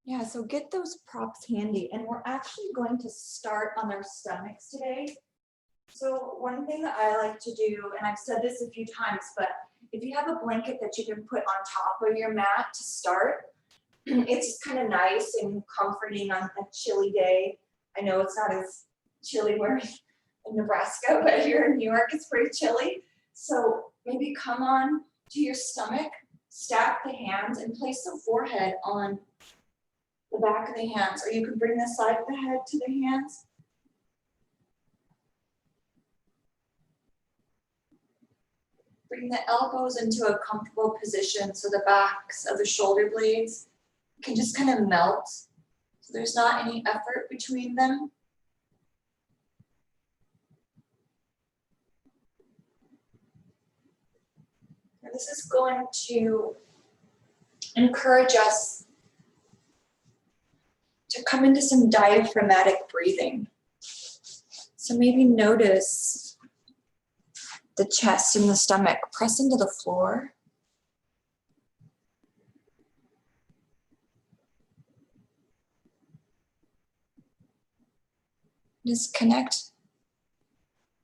Yeah, so get those props handy, and we're actually going to start on our stomachs today. So one thing that I like to do, and I've said this a few times, but if you have a blanket that you can put on top of your mat to start, it's just kind of nice and comforting on a chilly day. I know it's not as chilly where in Nebraska, but here in New York, it's pretty chilly. So maybe come on to your stomach, stack the hands, and place the forehead on the back of the hands, or you can bring the side of the head to the hands. Bring the elbows into a comfortable position so the backs of the shoulder blades can just kind of melt. So there's not any effort between them. And this is going to encourage us to come into some diaphragmatic breathing. So maybe notice the chest and the stomach press into the floor. Just connect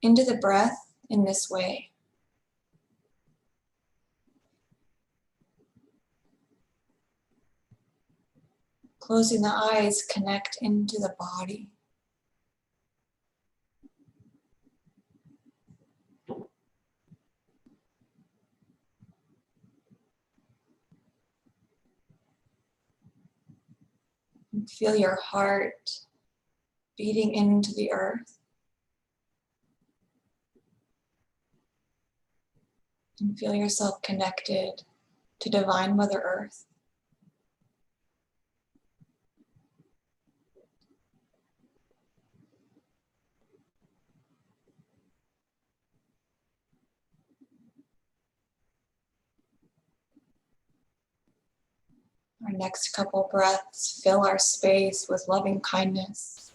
into the breath in this way. Closing the eyes, connect into the body. And feel your heart beating into the earth. And feel yourself connected to Divine Mother Earth. Our next couple breaths, fill our space with loving kindness.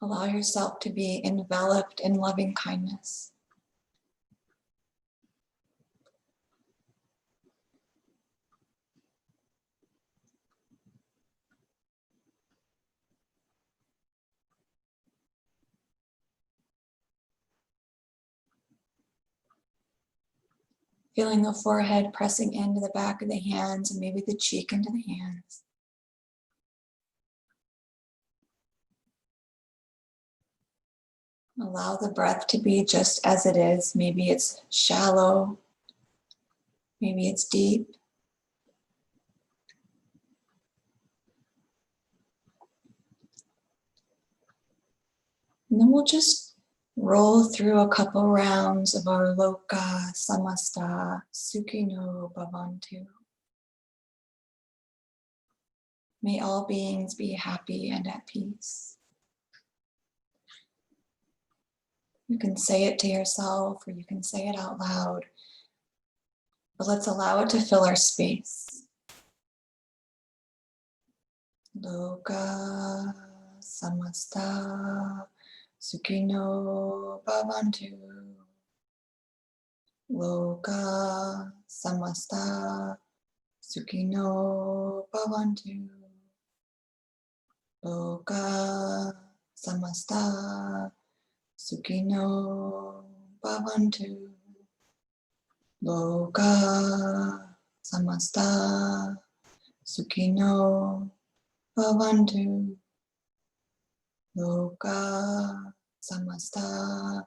Allow yourself to be enveloped in loving kindness. Feeling the forehead pressing into the back of the hands and maybe the cheek into the hands. Allow the breath to be just as it is. Maybe it's shallow, maybe it's deep. And then we'll just roll through a couple rounds of our Lokah Samastah Sukhinoh Bhavantu. May all beings be happy and at peace. You can say it to yourself or you can say it out loud, but let's allow it to fill our space. Lokah Samastah Sukhinoh Bhavantu. Lokah Samastah Sukhinoh Bhavantu. Lokah Samastah Sukhinoh Bhavantu. Lokah Samastah Sukhinoh Bhavantu. Lokah Samastah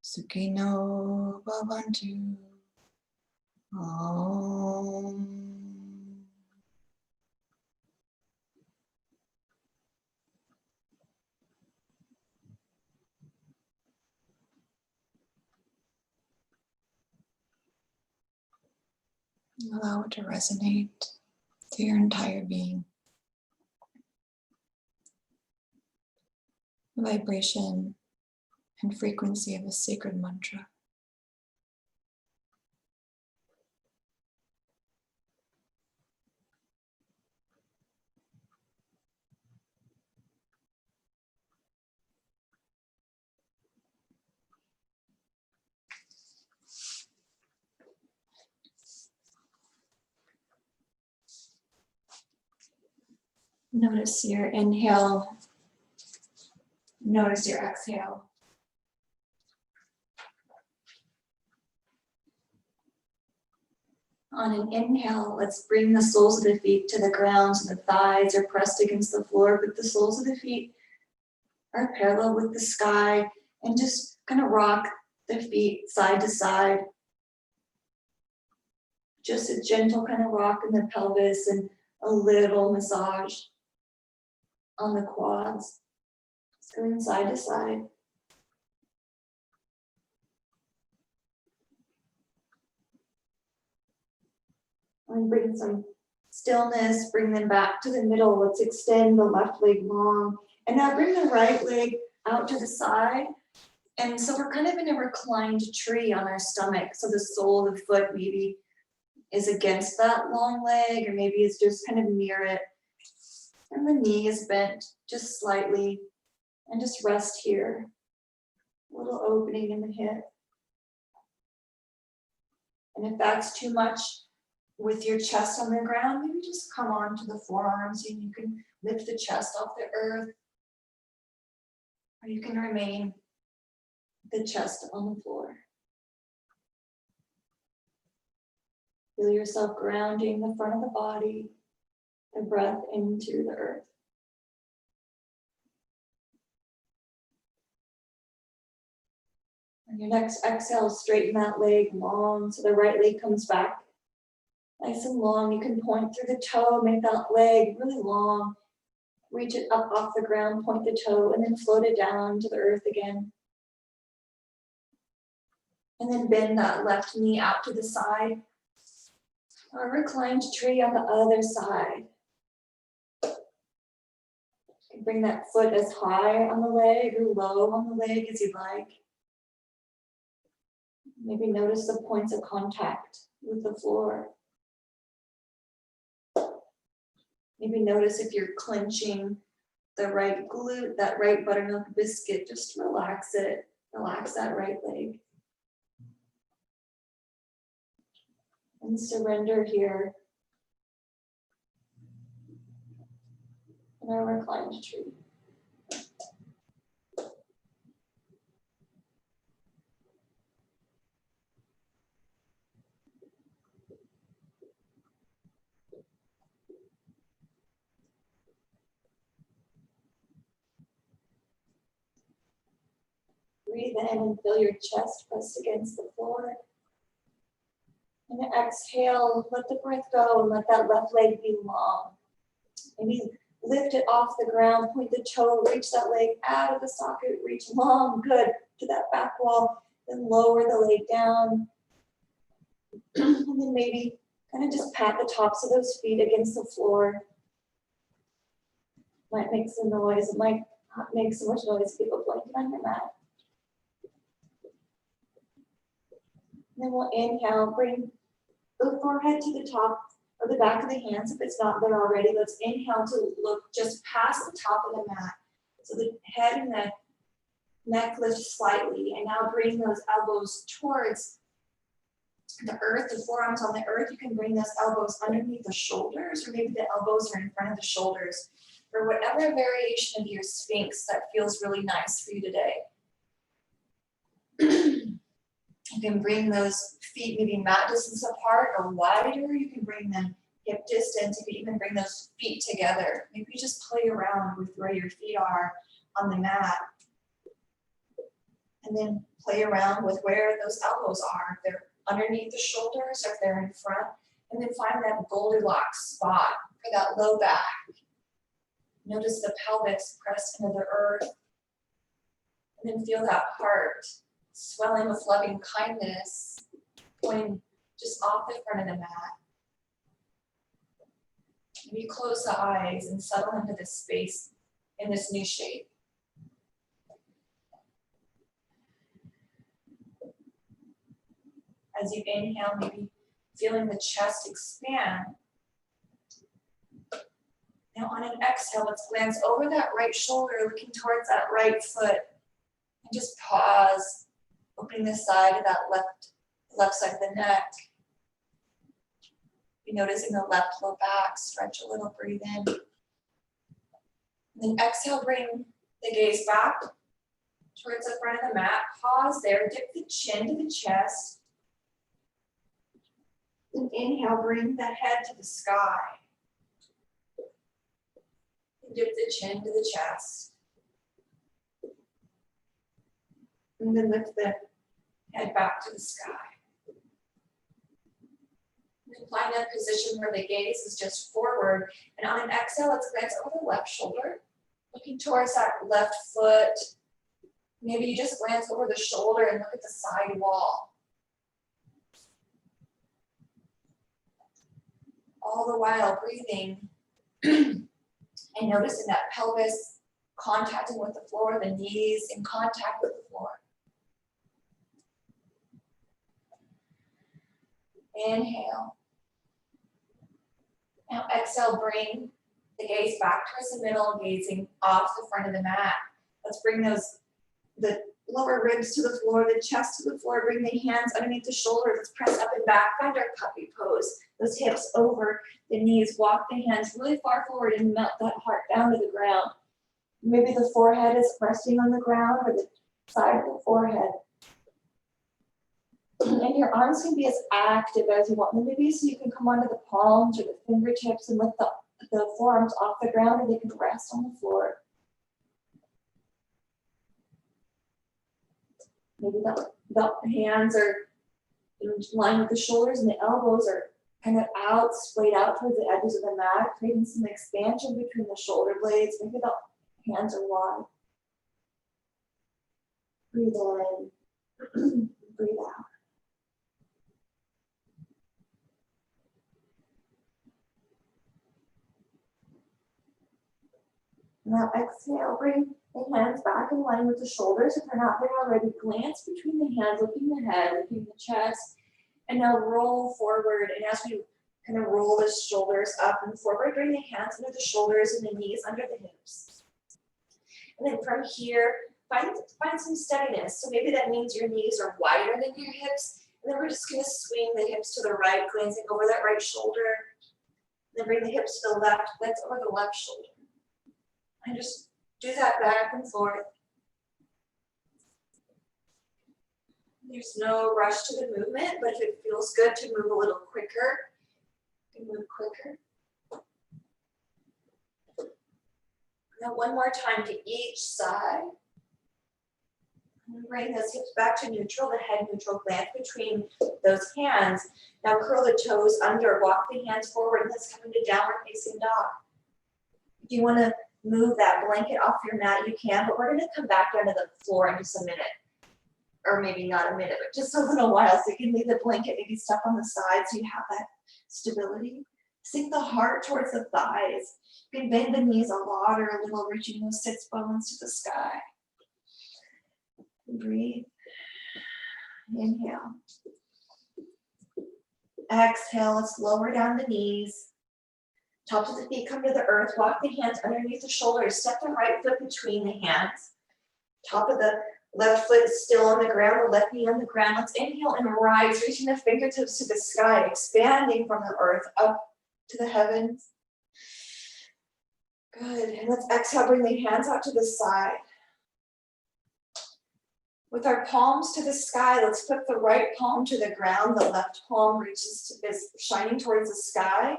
Sukhinoh Bhavantu. Om. Allow it to resonate through your entire being. The vibration and frequency of a sacred mantra. Notice your inhale. Notice your exhale. On an inhale, let's bring the soles of the feet to the ground so the thighs are pressed against the floor, but the soles of the feet are parallel with the sky, and just kind of rock the feet side to side. Just a gentle kind of rock in the pelvis and a little massage on the quads. Just going side to side. And bring some stillness, bring them back to the middle. Let's extend the left leg long. And now bring the right leg out to the side. And so we're kind of in a reclined tree on our stomach. So the sole of the foot maybe is against that long leg, or maybe it's just kind of near it. And the knee is bent just slightly. And just rest here. A little opening in the hip. And if that's too much, with your chest on the ground, maybe just come on to the forearms and you can lift the chest off the earth. Or you can remain the chest on the floor. Feel yourself grounding the front of the body, the breath into the earth. On your next exhale, straighten that leg long so the right leg comes back. Nice and long. You can point through the toe, make that leg really long. Reach it up off the ground, point the toe, and then float it down to the earth again. And then bend that left knee out to the side. Or reclined tree on the other side. You can bring that foot as high on the leg or low on the leg as you like. Maybe notice the points of contact with the floor. Maybe notice if you're clenching the right glute, that right buttermilk biscuit, just relax it. Relax that right leg. And surrender here in our reclined tree. Breathe in and feel your chest pressed against the floor. And exhale, let the breath go and let that left leg be long. Maybe lift it off the ground, point the toe, reach that leg out of the socket, reach long, good, to that back wall. Then lower the leg down. And then maybe kind of just pat the tops of those feet against the floor. Might make some noise, it might not make so much noise if you have a blanket on your mat. And then we'll inhale, bring the forehead to the top of the back of the hands if it's not there already. Let's inhale to look just past the top of the mat. So the head and the neck lift slightly. And now bring those elbows towards the earth, the forearms on the earth. You can bring those elbows underneath the shoulders, or maybe the elbows are in front of the shoulders, or whatever variation of your Sphinx that feels really nice for you today. You can bring those feet maybe mat distance apart or wider. You can bring them hip distance. You can even bring those feet together. Maybe just play around with where your feet are on the mat. And then play around with where those elbows are. If they're underneath the shoulders or if they're in front. And then find that Goldilocks spot for that low back. Notice the pelvis pressed into the earth. And then feel that heart swelling with loving kindness, pointing just off the front of the mat. Maybe close the eyes and settle into this space in this new shape. As you inhale, maybe feeling the chest expand. Now on an exhale, let's glance over that right shoulder, looking towards that right foot. And just pause, opening the side of that left side of the neck. Be noticing the left low back, stretch a little, breathe in. And then exhale, bring the gaze back towards the front of the mat. Pause there, dip the chin to the chest. And inhale, bring the head to the sky. And dip the chin to the chest. And then lift the head back to the sky. And find a position where the gaze is just forward. And on an exhale, let's glance over the left shoulder, looking towards that left foot. Maybe you just glance over the shoulder and look at the side wall. All the while breathing and noticing that pelvis contacting with the floor, the knees in contact with the floor. Inhale. Now exhale, bring the gaze back towards the middle, gazing off the front of the mat. Let's bring the lower ribs to the floor, the chest to the floor, bring the hands underneath the shoulders. Let's press up and back, find our puppy pose. Those hips over the knees, walk the hands really far forward and melt that heart down to the ground. Maybe the forehead is resting on the ground or the side of the forehead. And your arms can be as active as you want them to be, so you can come onto the palms or the fingertips and lift the forearms off the ground, and they can rest on the floor. Maybe the hands are in line with the shoulders and the elbows are kind of out, splayed out towards the edges of the mat, creating some expansion between the shoulder blades. Maybe the hands are wide. Breathe in, breathe out. Now exhale, bring the hands back in line with the shoulders. If they're not there already, glance between the hands, lifting the head, lifting the chest, and now roll forward. And as we kind of roll the shoulders up and forward, bring the hands under the shoulders and the knees under the hips. And then from here, find some steadiness. So maybe that means your knees are wider than your hips. And then we're just going to swing the hips to the right, glancing over that right shoulder. Then bring the hips to the left, glance over the left shoulder. And just do that back and forth. There's no rush to the movement, but if it feels good to move a little quicker, you can move quicker. Now one more time to each side. And bring those hips back to neutral, the head neutral, glance between those hands. Now curl the toes under, walk the hands forward, and let's come into downward facing dog. If you want to move that blanket off your mat, you can, but we're going to come back down to the floor in just a minute. Or maybe not a minute, but just a little while. So you can leave the blanket maybe stuck on the side so you have that stability. Sink the heart towards the thighs. You can bend the knees a lot or a little, reaching those sits bones to the sky. Breathe. Inhale. Exhale, let's lower down the knees. Tops of the feet come to the earth. Walk the hands underneath the shoulders. Step the right foot between the hands. Top of the left foot is still on the ground, the left knee on the ground. Let's inhale and rise, reaching the fingertips to the sky, expanding from the earth up to the heavens. Good. And let's exhale, bring the hands out to the side. With our palms to the sky, let's flip the right palm to the ground. The left palm is shining towards the sky.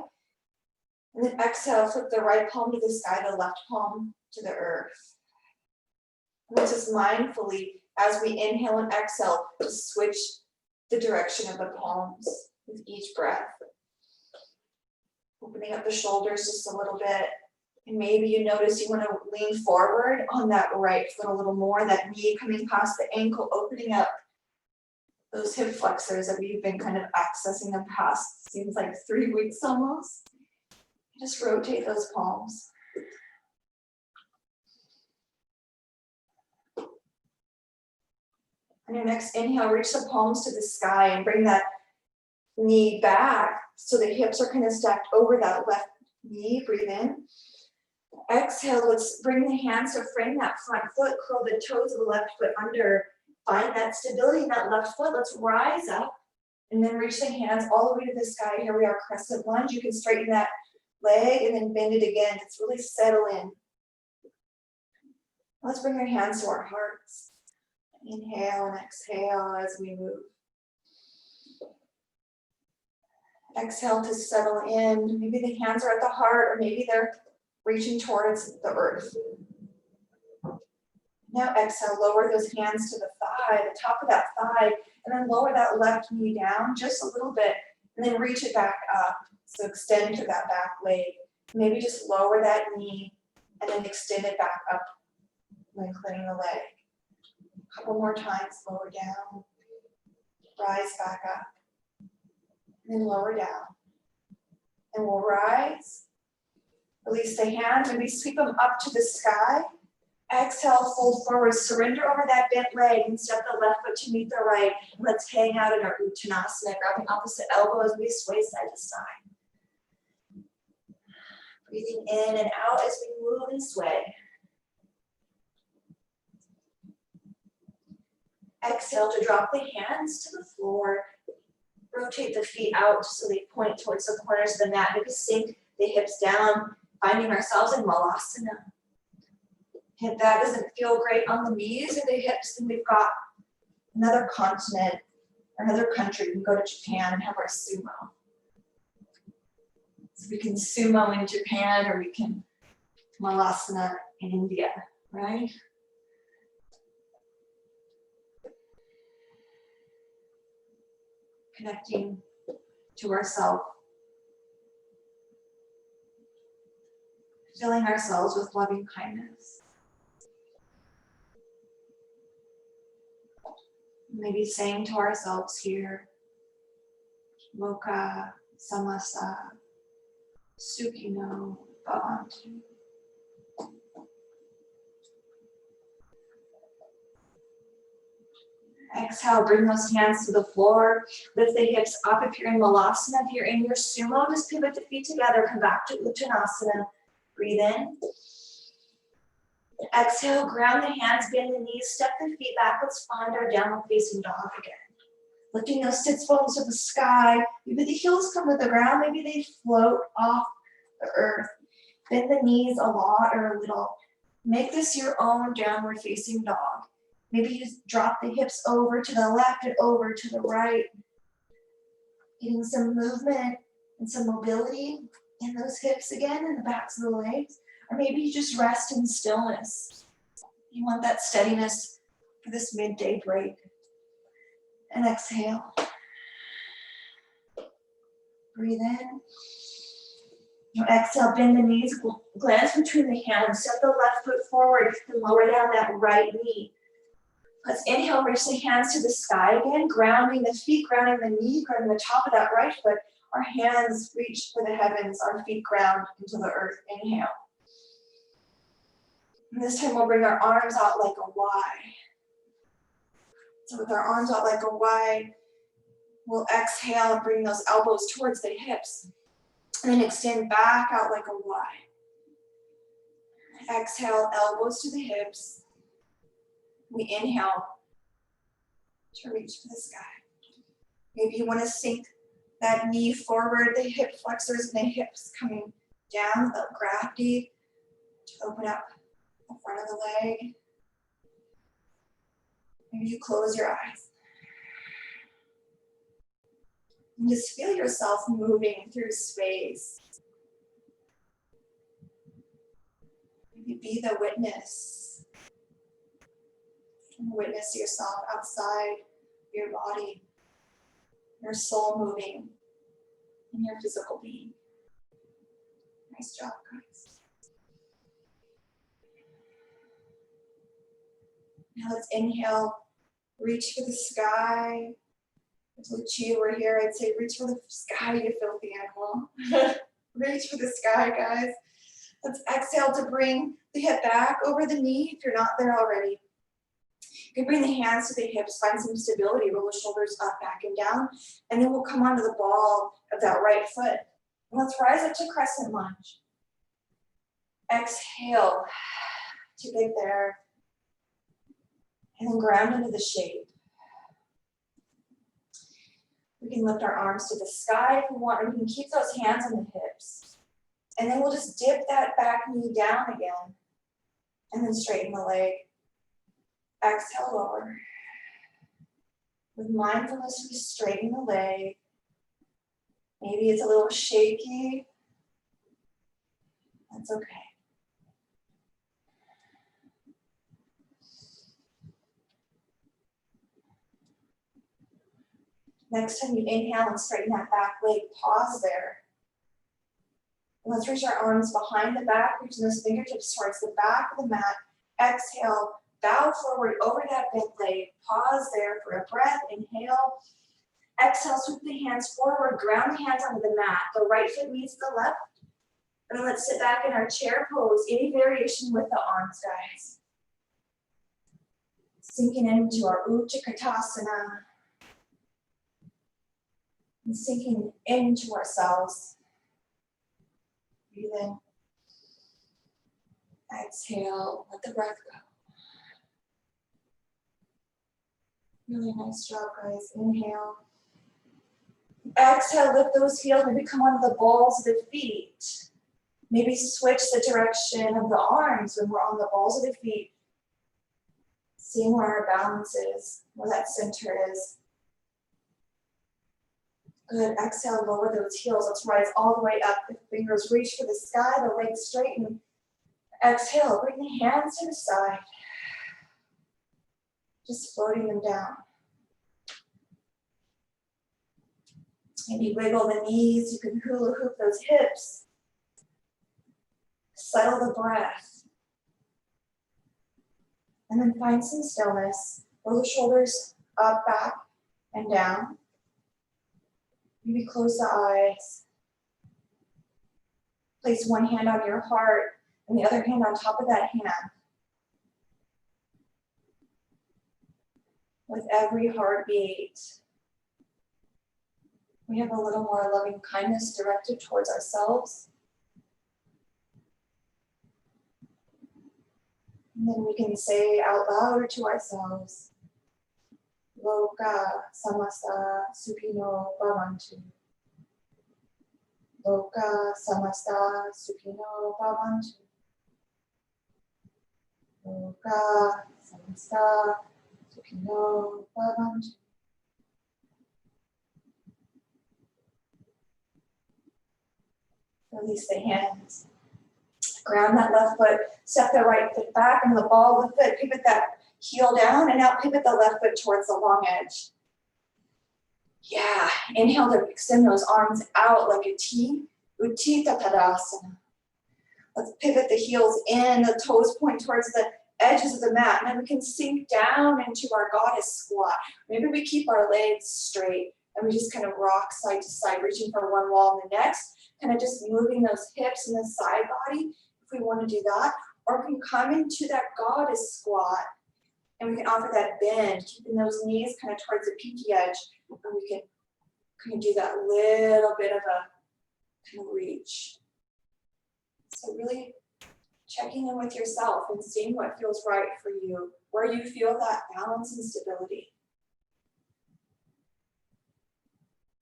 And then exhale, flip the right palm to the sky, the left palm to the earth. And let's just mindfully, as we inhale and exhale, switch the direction of the palms with each breath. Opening up the shoulders just a little bit. And maybe you notice you want to lean forward on that right foot a little more, that knee coming past the ankle, opening up those hip flexors that we've been kind of accessing the past, seems like 3 weeks almost. Just rotate those palms. On your next inhale, reach the palms to the sky and bring that knee back so the hips are kind of stacked over that left knee. Breathe in. Exhale, let's bring the hands to frame that front foot, curl the toes of the left foot under. Find that stability in that left foot. Let's rise up and then reach the hands all the way to the sky. Here we are, crescent lunge. You can straighten that leg and then bend it again. Just really settle in. Let's bring our hands to our hearts. Inhale and exhale as we move. Exhale to settle in. Maybe the hands are at the heart, or maybe they're reaching towards the earth. Now exhale, lower those hands to the thigh, the top of that thigh, and then lower that left knee down just a little bit, and then reach it back up. So extend to that back leg. Maybe just lower that knee, and then extend it back up, lengthening the leg. A couple more times, lower down, rise back up, and then lower down. And we'll rise, release the hands, maybe sweep them up to the sky. Exhale, fold forward, surrender over that bent leg and step the left foot to meet the right. And let's hang out in our Uttanasana, grabbing opposite elbow as we sway side to side. Breathing in and out as we move and sway. Exhale to drop the hands to the floor. Rotate the feet out so they point towards the corners of the mat. Maybe sink the hips down, finding ourselves in Malasana. If that doesn't feel great on the knees or the hips, then we've got another continent or another country. We can go to Japan and have our sumo. So we can sumo in Japan, or we can Malasana in India, right? Connecting to ourselves. Filling ourselves with loving kindness. Maybe saying to ourselves here, Lokah Samastah Sukhinoh Bhavantu. Exhale, bring those hands to the floor. Lift the hips up if you're in Malasana. If you're in your sumo, just pivot the feet together. Come back to Uttanasana. Breathe in. Exhale, ground the hands, bend the knees, step the feet back. Let's find our downward facing dog again. Lifting those sits bones to the sky. Maybe the heels come to the ground. Maybe they float off the earth. Bend the knees a lot or a little. Make this your own downward facing dog. Maybe you just drop the hips over to the left and over to the right. Getting some movement and some mobility in those hips again, in the backs of the legs. Or maybe you just rest in stillness. You want that steadiness for this midday break. And exhale. Breathe in. Now exhale, bend the knees, glance between the hands, step the left foot forward and lower down that right knee. Let's inhale, reach the hands to the sky again, grounding the feet, grounding the knee, grounding the top of that right foot. Our hands reach for the heavens, our feet ground into the earth. Inhale. And this time we'll bring our arms out like a Y. So with our arms out like a Y, we'll exhale and bring those elbows towards the hips. And then extend back out like a Y. Exhale, elbows to the hips. We inhale to reach for the sky. Maybe you want to sink that knee forward, the hip flexors and the hips coming down, the gravity to open up the front of the leg. Maybe you close your eyes. And just feel yourself moving through space. Maybe be the witness. And witness yourself outside your body, your soul moving in your physical being. Nice job, guys. Now let's inhale, reach for the sky. If Lucia were here, I'd say reach for the sky, you filthy animal. Reach for the sky, guys. Let's exhale to bring the hip back over the knee if you're not there already. You can bring the hands to the hips, find some stability, roll the shoulders up, back, and down. And then we'll come onto the ball of that right foot. And let's rise up to crescent lunge. Exhale to get there. And then ground into the shape. We can lift our arms to the sky if we want, or we can keep those hands on the hips. And then we'll just dip that back knee down again. And then straighten the leg. Exhale, lower. With mindfulness, we straighten the leg. Maybe it's a little shaky. That's okay. Next time you inhale and straighten that back leg, pause there. And let's reach our arms behind the back, reaching those fingertips towards the back of the mat. Exhale, bow forward over that bent leg. Pause there for a breath. Inhale. Exhale, sweep the hands forward, ground the hands onto the mat. The right foot meets the left. And then let's sit back in our chair pose. Any variation with the arms, guys. Sinking into our Utkatasana. And sinking into ourselves. Breathe in. Exhale, let the breath go. Really nice job, guys. Inhale. Exhale, lift those heels, maybe come onto the balls of the feet. Maybe switch the direction of the arms when we're on the balls of the feet. Seeing where our balance is, where that center is. Good, exhale, lower those heels. Let's rise all the way up. The fingers reach for the sky, the legs straighten. Exhale, bring the hands to the side. Just floating them down. Maybe wiggle the knees. You can hula hoop those hips. Settle the breath. And then find some stillness. Roll the shoulders up, back, and down. Maybe close the eyes. Place one hand on your heart and the other hand on top of that hand. With every heartbeat, we have a little more loving kindness directed towards ourselves. And then we can say out loud to ourselves, Lokah Samastah Sukhinoh Bhavantu. Lokah Samastah Sukhinoh Bhavantu. Lokah Samastah Sukhinoh Bhavantu. Release the hands. Ground that left foot, step the right foot back into the ball of the foot, pivot that heel down, and now pivot the left foot towards the long edge. Yeah, inhale to extend those arms out like a T, Utthita Tadasana. Let's pivot the heels in, the toes point towards the edges of the mat, and then we can sink down into our goddess squat. Maybe we keep our legs straight, and we just kind of rock side to side, reaching for one wall and the next, kind of just moving those hips and the side body, if we want to do that, or we can come into that goddess squat and we can offer that bend, keeping those knees kind of towards the pinky edge, and we can kind of do that little bit of a kind of reach. So really checking in with yourself and seeing what feels right for you, where you feel that balance and stability.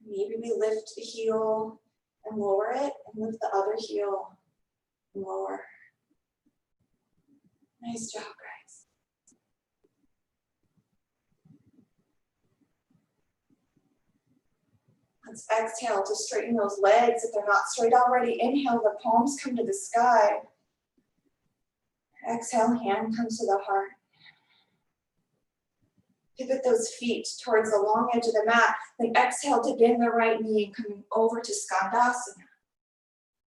Maybe we lift the heel and lower it, and lift the other heel and lower. Nice job, guys. Let's exhale to straighten those legs if they're not straight already. Inhale, the palms come to the sky. Exhale, hand comes to the heart. Pivot those feet towards the long edge of the mat. Then exhale to bend the right knee and coming over to Skandasana.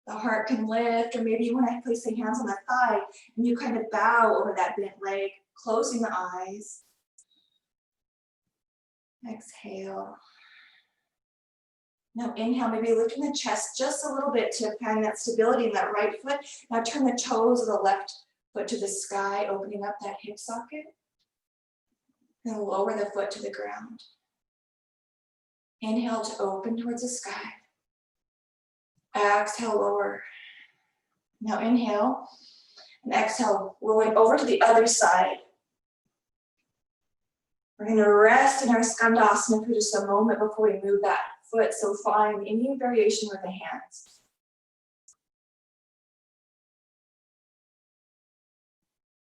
The heart can lift, or maybe you want to place the hands on the thigh and you kind of bow over that bent leg, closing the eyes. Exhale. Now inhale, maybe lifting the chest just a little bit to find that stability in that right foot. Now turn the toes of the left foot to the sky, opening up that hip socket. Then lower the foot to the ground. Inhale to open towards the sky. Exhale, lower. Now inhale and exhale, rolling over to the other side. We're going to rest in our Skandasana for just a moment before we move that foot. So find any variation with the hands.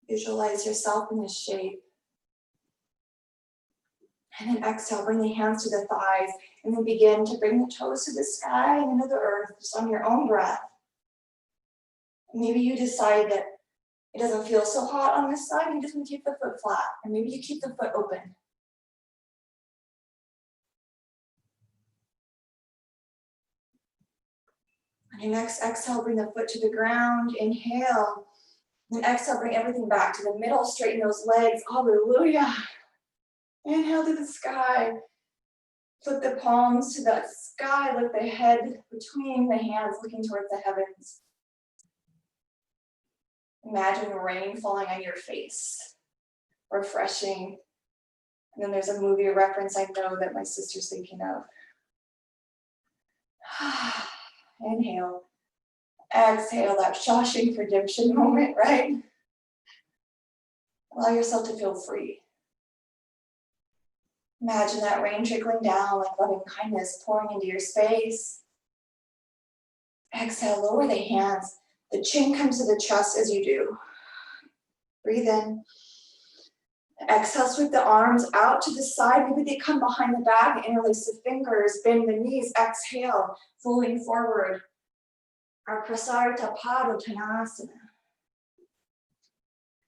Visualize yourself in this shape. And then exhale, bring the hands to the thighs, and then begin to bring the toes to the sky and into the earth, just on your own breath. Maybe you decide that it doesn't feel so hot on this side, you just want to keep the foot flat, and maybe you keep the foot open. And then next, exhale, bring the foot to the ground, inhale. And exhale, bring everything back to the middle, straighten those legs, hallelujah. Inhale to the sky. Flip the palms to the sky, lift the head between the hands, looking towards the heavens. Imagine rain falling on your face, refreshing. And then there's a movie reference I know that my sister's thinking of. Inhale. Exhale, that Shawshank Redemption moment, right? Allow yourself to feel free. Imagine that rain trickling down like loving kindness pouring into your space. Exhale, lower the hands. The chin comes to the chest as you do. Breathe in. Exhale, sweep the arms out to the side. Maybe they come behind the back. Interlace the fingers, bend the knees. Exhale, folding forward. Our Prasarita Padottanasana.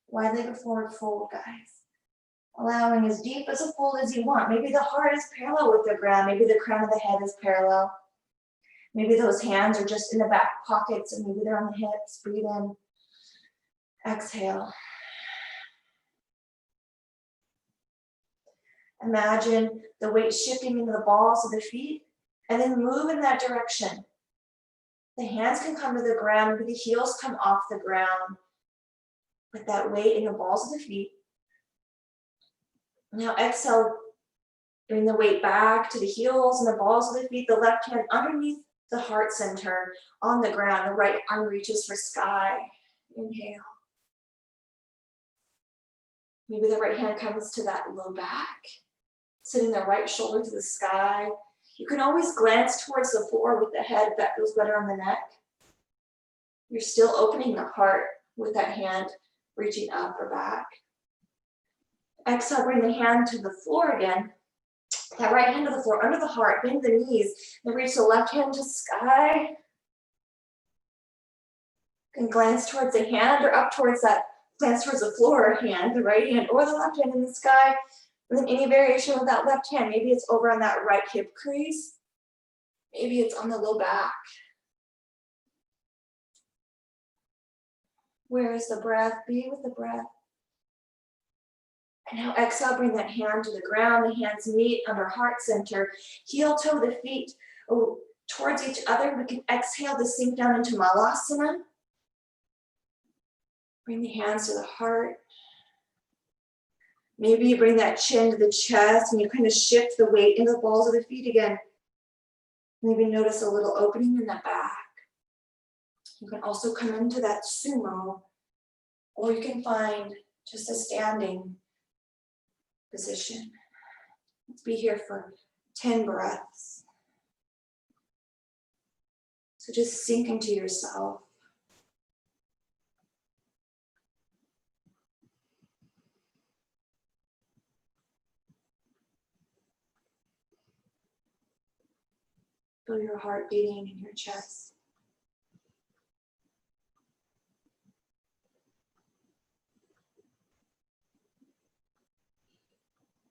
Wide legged forward fold, guys. Allowing as deep as a fold as you want. Maybe the heart is parallel with the ground. Maybe the crown of the head is parallel. Maybe those hands are just in the back pockets and maybe they're on the hips. Breathe in. Exhale. Imagine the weight shifting into the balls of the feet and then move in that direction. The hands can come to the ground, maybe the heels come off the ground. Put that weight in the balls of the feet. Now exhale, bring the weight back to the heels and the balls of the feet, the left hand underneath the heart center on the ground, the right arm reaches for sky. Inhale. Maybe the right hand comes to that low back, sitting the right shoulder to the sky. You can always glance towards the floor with the head if that feels better on the neck. You're still opening the heart with that hand reaching up or back. Exhale, bring the hand to the floor again. That right hand to the floor, under the heart, bend the knees, then reach the left hand to sky. And glance towards the hand or up towards that, glance towards the floor hand, the right hand or the left hand in the sky. And then any variation with that left hand, maybe it's over on that right hip crease. Maybe it's on the low back. Where is the breath? Be with the breath. And now exhale, bring that hand to the ground. The hands meet under heart center. Heel toe the feet towards each other. We can exhale to sink down into Malasana. Bring the hands to the heart. Maybe you bring that chin to the chest and you kind of shift the weight into the balls of the feet again. Maybe notice a little opening in the back. You can also come into that sumo, or you can find just a standing position. Let's be here for 10 breaths. So just sink into yourself. Feel your heart beating in your chest.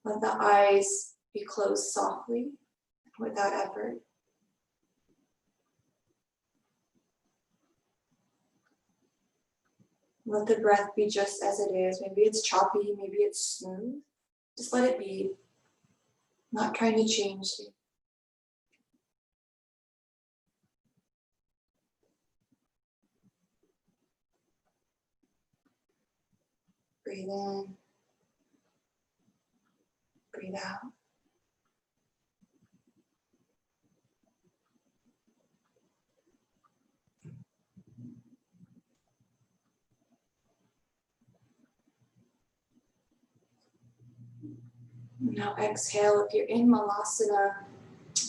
Let the eyes be closed softly, without effort. Let the breath be just as it is. Maybe it's choppy, maybe it's smooth. Just let it be. Not trying to change it. Breathe in. Breathe out. Now exhale. If you're in Malasana,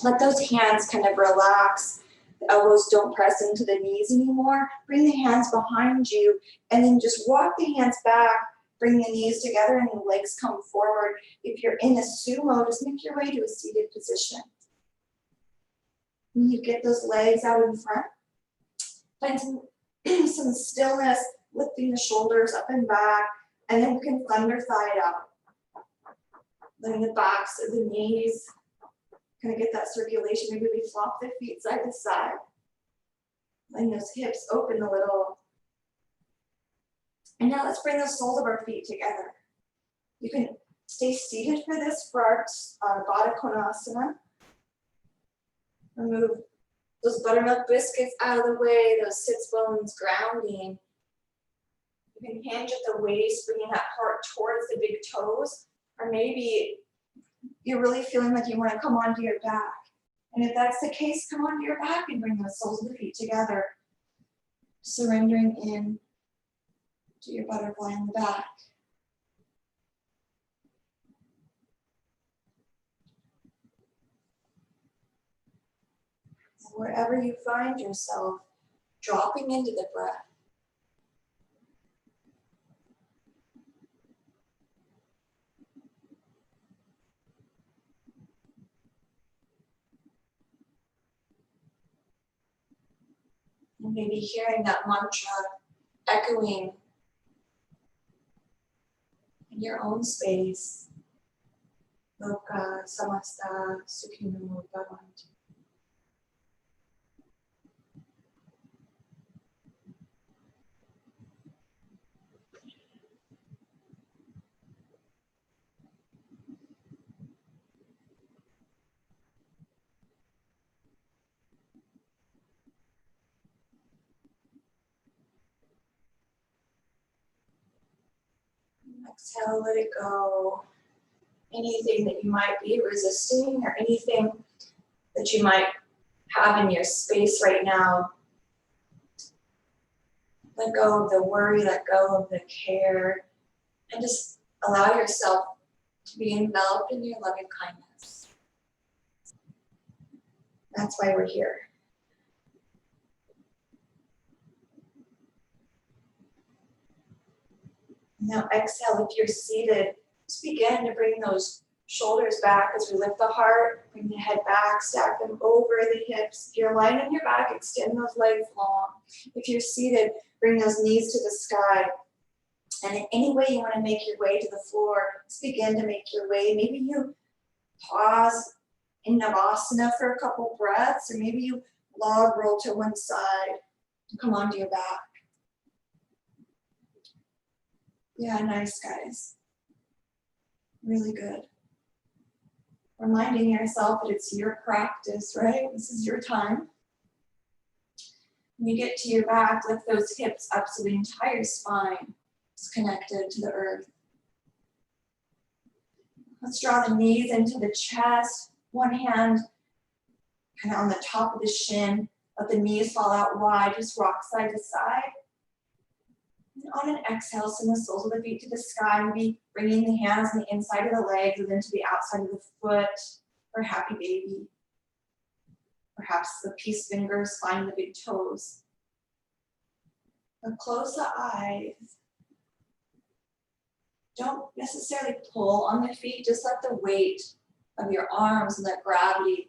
let those hands kind of relax The elbows don't press into the knees anymore. Bring the hands behind you and then just walk the hands back. Bring the knees together and the legs come forward. If you're in a sumo, just make your way to a seated position. When you get those legs out in front, find some stillness, lifting the shoulders up and back, and then we can thunder thigh it out. Letting the backs of the knees kind of get that circulation. Maybe we flop the feet side to side. Letting those hips open a little. And now let's bring the soles of our feet together. You can stay seated for this for our Baddha Konasana. Remove those buttermilk biscuits out of the way, those sits bones grounding. You can hinge at the waist, bringing that heart towards the big toes. Or maybe you're really feeling like you want to come onto your back. And if that's the case, come onto your back and bring those soles of the feet together. Surrendering in to your butterfly in the back. And wherever you find yourself, dropping into the breath. And maybe hearing that mantra echoing in your own space. Lokah Samastah Sukhinoh Bhavantu. Exhale, let it go. Anything that you might be resisting or anything that you might have in your space right now. Let go of the worry, let go of the care, and just allow yourself to be enveloped in your loving kindness. That's why we're here. Now exhale, if you're seated, just begin to bring those shoulders back as we lift the heart, bring the head back, stack them over the hips. If you're lying on your back, extend those legs long. If you're seated, bring those knees to the sky. And in any way you want to make your way to the floor, just begin to make your way. Maybe you pause in Navasana for a couple breaths, or maybe you log roll to one side and come onto your back. Yeah, nice, guys. Really good. Reminding yourself that it's your practice, right? This is your time. When you get to your back, lift those hips up so the entire spine is connected to the earth. Let's draw the knees into the chest. One hand kind of on the top of the shin. Let the knees fall out wide. Just rock side to side. And on an exhale, send the soles of the feet to the sky. Maybe bringing the hands on the inside of the legs and then to the outside of the foot for happy baby. Perhaps the peace fingers find the big toes. But close the eyes. Don't necessarily pull on the feet. Just let the weight of your arms and that gravity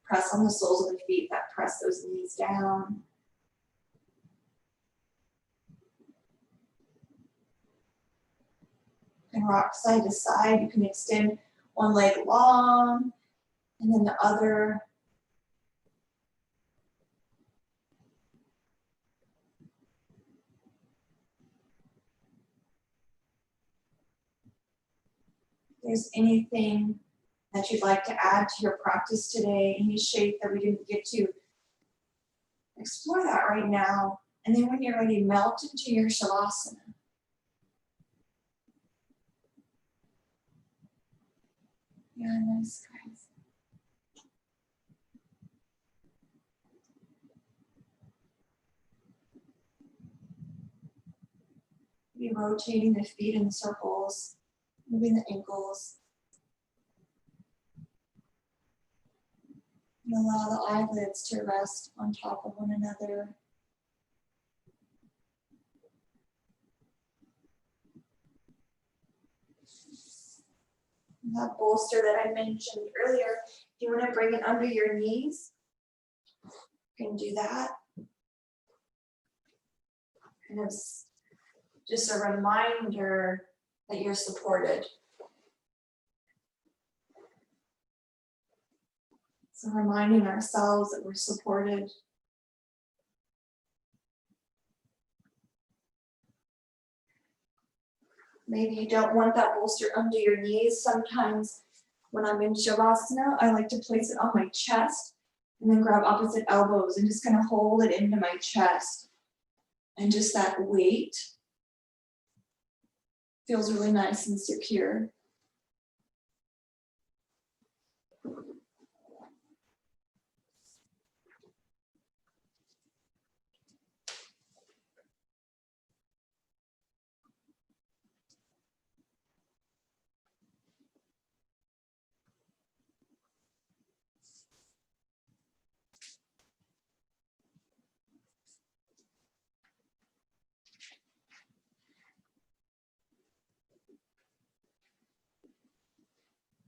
press on the soles of the feet that press those knees down. And rock side to side. You can extend one leg long and then the other. If there's anything that you'd like to add to your practice today, any shape that we didn't get to, explore that right now. And then when you're ready, melt into your Shavasana. Yeah, nice, guys. Be rotating the feet in circles, moving the ankles. And allow the eyelids to rest on top of one another. That bolster that I mentioned earlier, if you want to bring it under your knees, you can do that. Kind of just a reminder that you're supported. So reminding ourselves that we're supported. Maybe you don't want that bolster under your knees. Sometimes when I'm in Shavasana, I like to place it on my chest and then grab opposite elbows and just kind of hold it into my chest. And just that weight feels really nice and secure.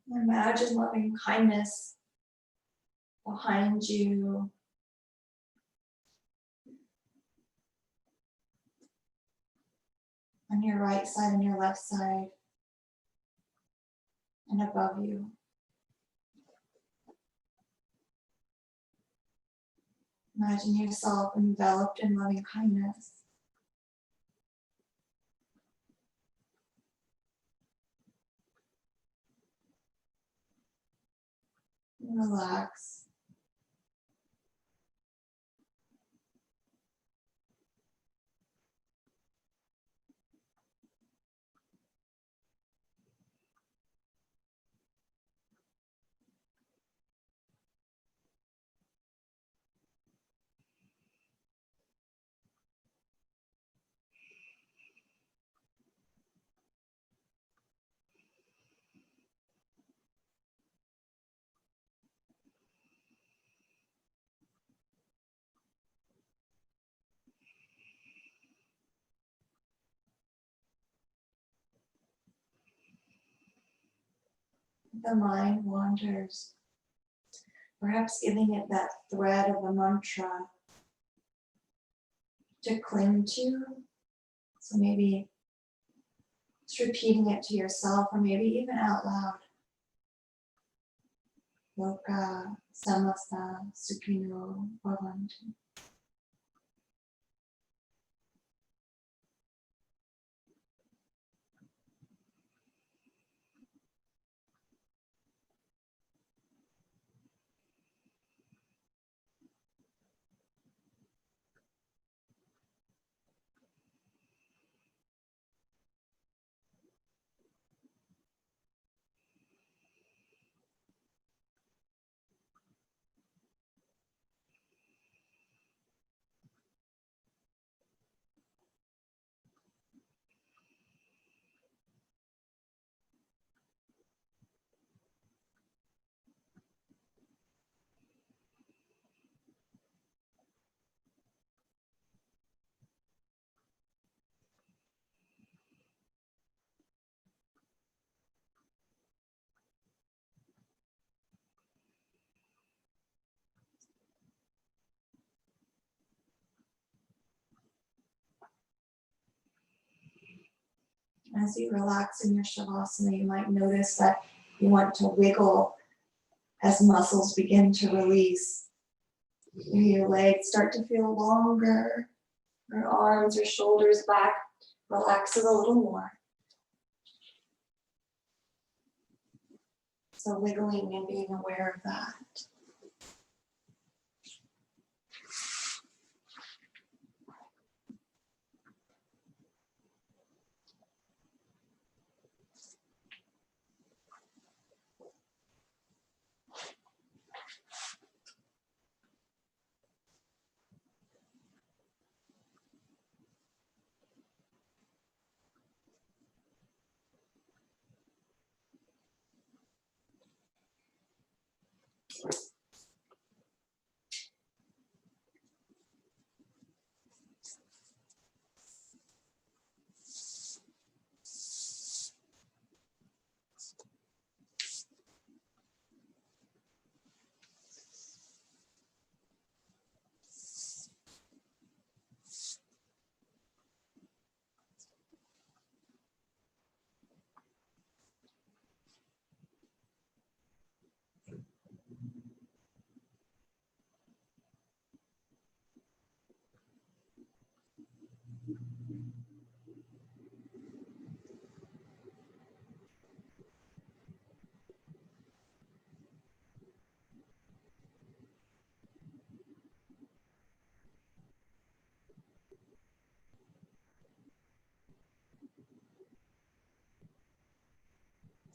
Imagine loving kindness behind you. On your right side and your left side. And above you. Imagine yourself enveloped in loving kindness. Relax. The mind wanders, perhaps giving it that thread of a mantra to cling to. So maybe just repeating it to yourself or maybe even out loud. Lokah Samastah Sukhinoh Bhavantu. As you relax in your Shavasana, you might notice that you want to wiggle as muscles begin to release. Your legs start to feel longer, your arms, your shoulders back relaxes a little more. So wiggling and being aware of that.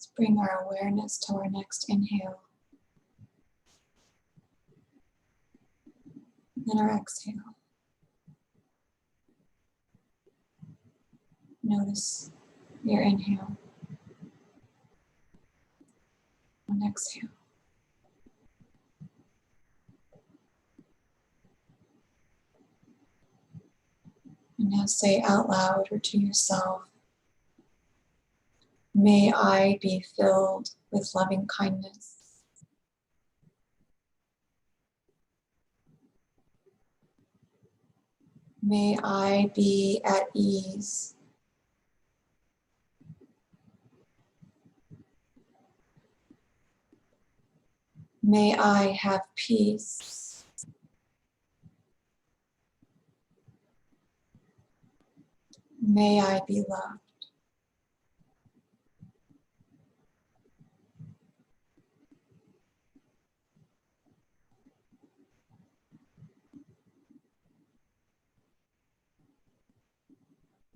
Let's bring our awareness to our next inhale. Then our exhale. Notice your inhale and exhale. And now say out loud or to yourself, may I be filled with loving kindness. May I be at ease. May I have peace. May I be loved.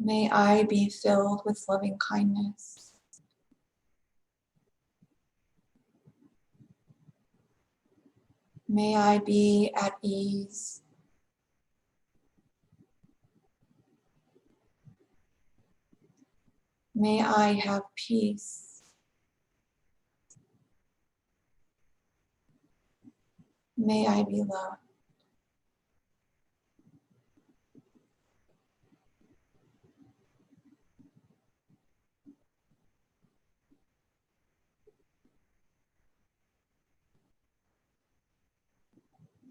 May I be filled with loving kindness. May I be at ease. May I have peace. May I be loved.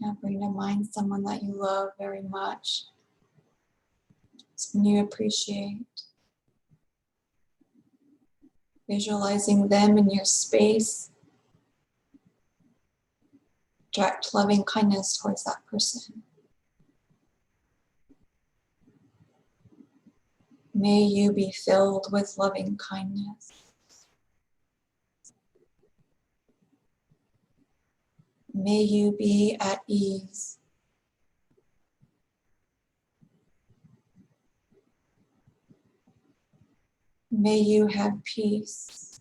Now bring to mind someone that you love very much, someone you appreciate. Visualizing them in your space. Direct loving kindness towards that person. May you be filled with loving kindness. May you be at ease. May you have peace.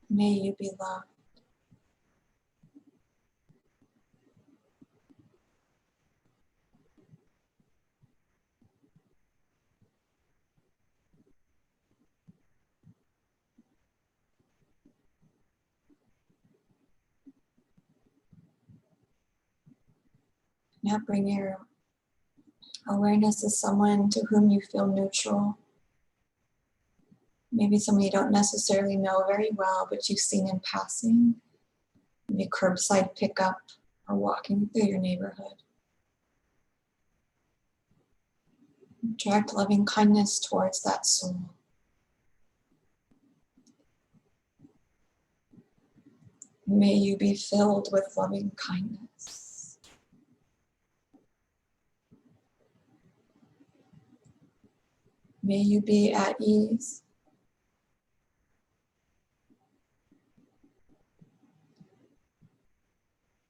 May you be loved. Now bring your awareness to someone to whom you feel neutral. Maybe someone you don't necessarily know very well, but you've seen in passing. Maybe curbside pickup or walking through your neighborhood. Direct loving kindness towards that soul. May you be filled with loving kindness. May you be at ease.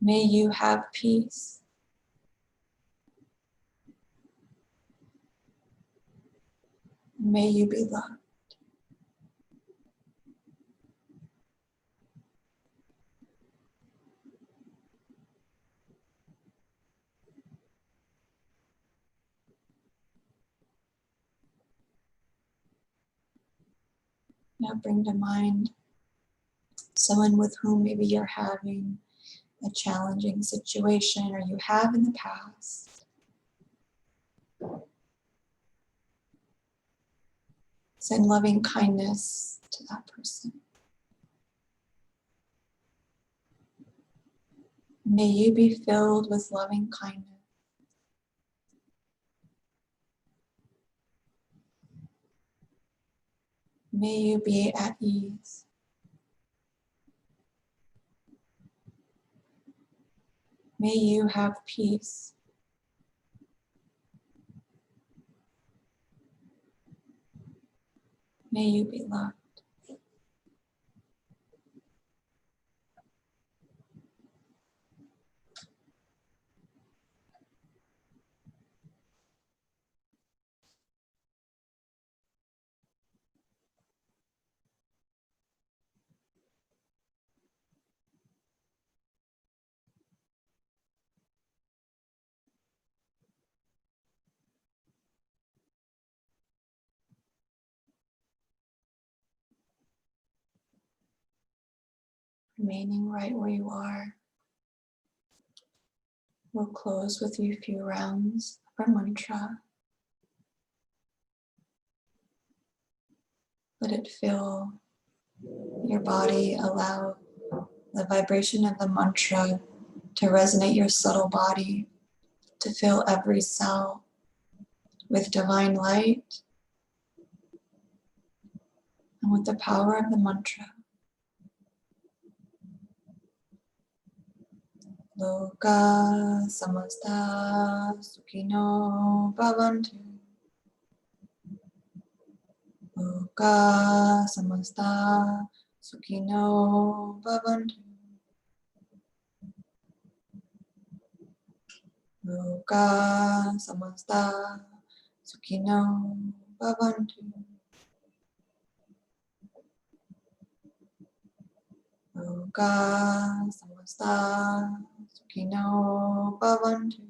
May you have peace. May you be loved. Now bring to mind someone with whom maybe you're having a challenging situation or you have in the past. Send loving kindness to that person. May you be filled with loving kindness. May you be at ease. May you have peace. May you be loved. remaining right where you are. We'll close with a few rounds of our mantra. Let it fill your body. Allow the vibration of the mantra to resonate your subtle body, to fill every cell with divine light and with the power of the mantra. Lokah Samastah Sukhinoh Bhavantu. Lokah Samastah Sukhinoh Bhavantu. Lokah Samastah Sukhinoh Bhavantu. Lokah Samastah Sukhinoh Bhavantu.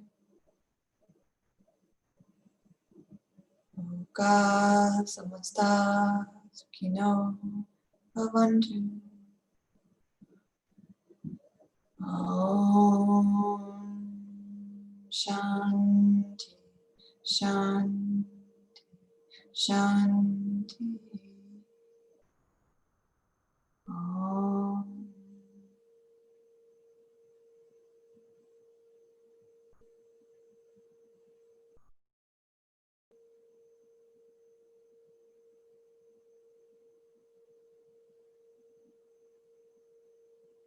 Lokah Samastah Sukhinoh Bhavantu. Om Shanti, Shanti, Shanti. Om.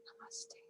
Namaste.